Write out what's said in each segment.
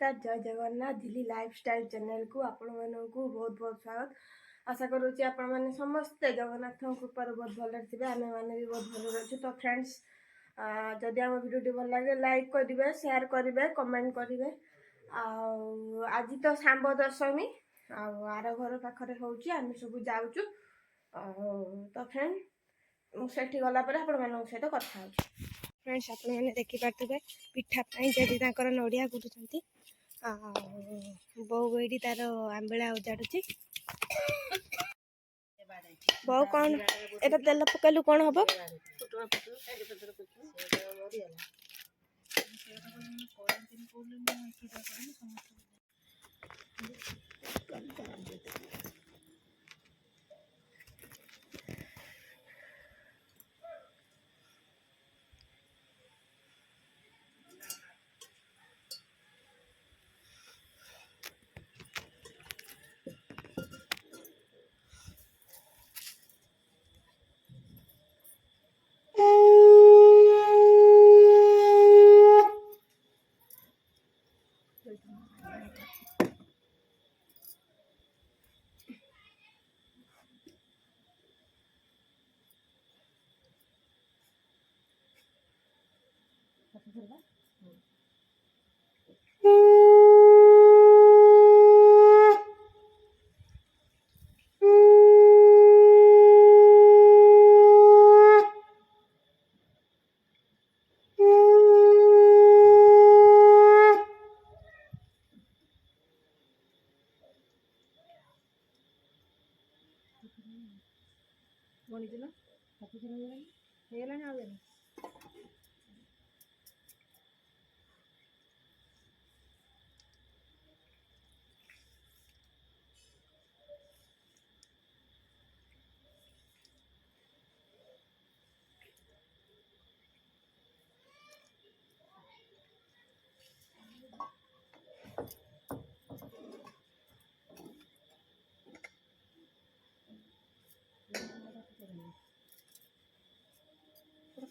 नमस्कार जय Jagannath Delhi lifestyle channel को आपण मानू बहुत बहुत स्वागत। आशा करुच्ची आपण मैंने समस्ते जगन्नाथ कृपार बहुत भल थे आम मैंने भी बहुत भल अच्छे। तो फ्रेंड्स जदि आम भिडियो भल लगे लाइक करेंगे शेयर करेंगे कमेंट करेंगे। आज तो सांब दशमी आर घर पाखे होम सब जाऊँ। तो फ्रेंड से गला सहित कथा फ्रेंड्स आपने देखिपे पिठापी जदि नड़िया गुड़ुंट बो ये तार आंबिला उजाड़ुची बो कौन एटा तेल पकेलु कौन हम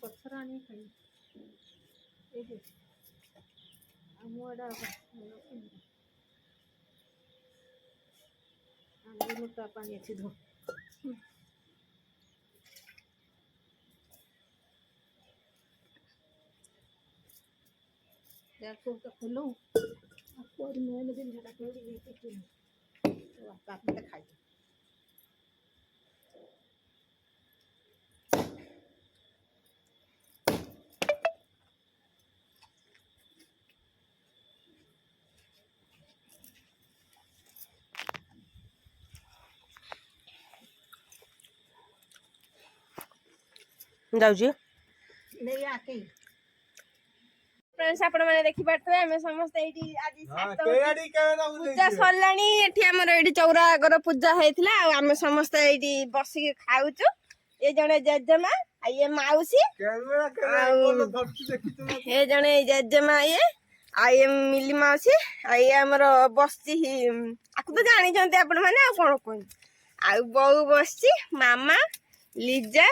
पत्थर आनी खाई मोटा पानी अच्छी धो खोलो खाई जाऊँ फ्रेंड्स आपण माने देखि पारथबे हमें समस्त एठी आज पूजा सरलानी एठी हमर एठी चौरा आगर पूजा हेतिला आ हमें समस्त एठी बसी के खाउछु। ए जने जेजेमा आ ये माउसी ए जने जेजेमा ये आ ये मिली माउसी आ ये हमर बसची आकु तो जानि जंते आपण माने आ कोन कोन आ बऊ बसची मामा लिजा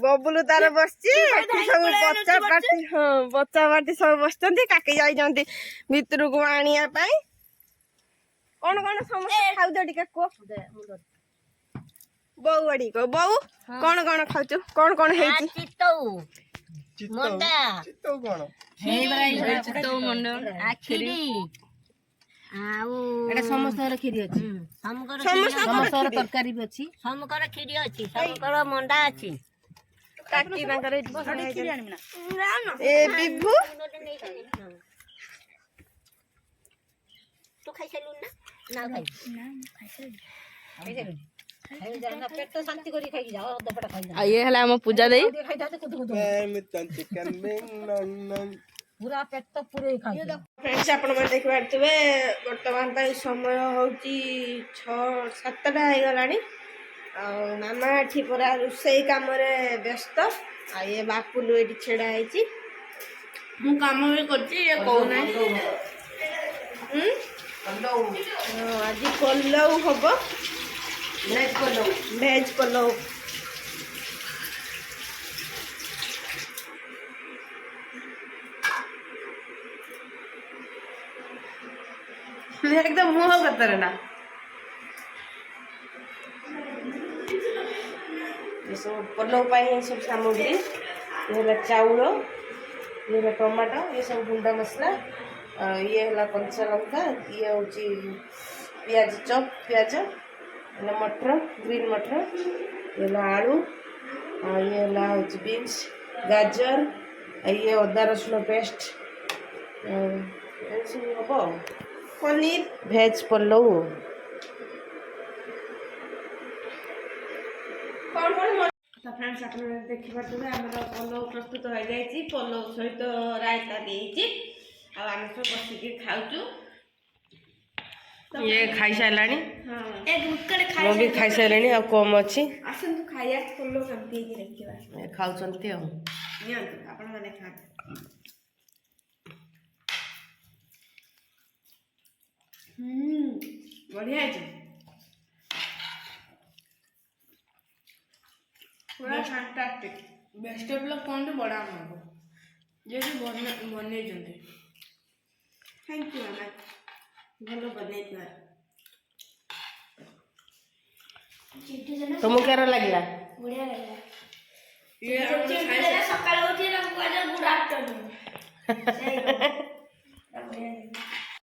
बबुलू तार बसची सब बच्चा पार्टी हाँ बच्चा पार्टी सब बस काकी जाइंट भितर को आनिया कौन कौन समस्त खाऊ टिके कह बऊ बड़ी कह बऊ कौन कौन खाऊ कौन कौन समस्त खीरी अच्छी समस्त तरकारी भी अच्छी समकर खीरी अच्छी समकर मंडा अच्छी काकी नगर खीरी आनी ना ए बिभु तू खाई चलू ना ना खाई ना पेट तो शांति करी खाई जाओ दपटा खाई जा ये हला हम पूजा देई खाई जाते पूरा पेट तो पूरे खाई फ्रेंड्स आपण मन देख पारथबे वर्तमान ताई समय होची 6-7टा हो गलानी आ मामा एठी पूरा रुसई काम रे व्यस्त आ ये बापुलु एठी छेड़ा आइची मु काम भी करची ये कहू नाही आज कोल्लौ हबो भेज कोल्लौ एकदम मुह कतर ना ये सब पलव पाई सब सामग्री ये है चाउल ये है टमाटो ये सब गुंडा मसला ये है कंचा लंका ये हूँ पियाज चप पियाज ये मटर ग्रीन मटर ये आलू ये हूँ बीन्स गाजर ये अदा रसुण पेस्ट सब हम पनीर भेज पलव कौन कौन तो फ्रेंड्स आप देखिए आम पलव प्रस्तुत हो जाए पलव सहित रायता देती आम सब बसिक खाऊ ये खाई साराणी हाँ मैं भी खाई साराणी आ कम अच्छी आसतु खाइया पलव केमती देखा खाऊंट आपण मैंने खाते बढ़िया है पूरा फैंटास्टिक बेस्ट ऑफ लक कौन तो बड़ा हमको जैसे बने जंदे थैंक यू मामा भलो बने तुमको क्या लगला बढ़िया लगा ये सकाळ उठी ना गुड आफ्टरनून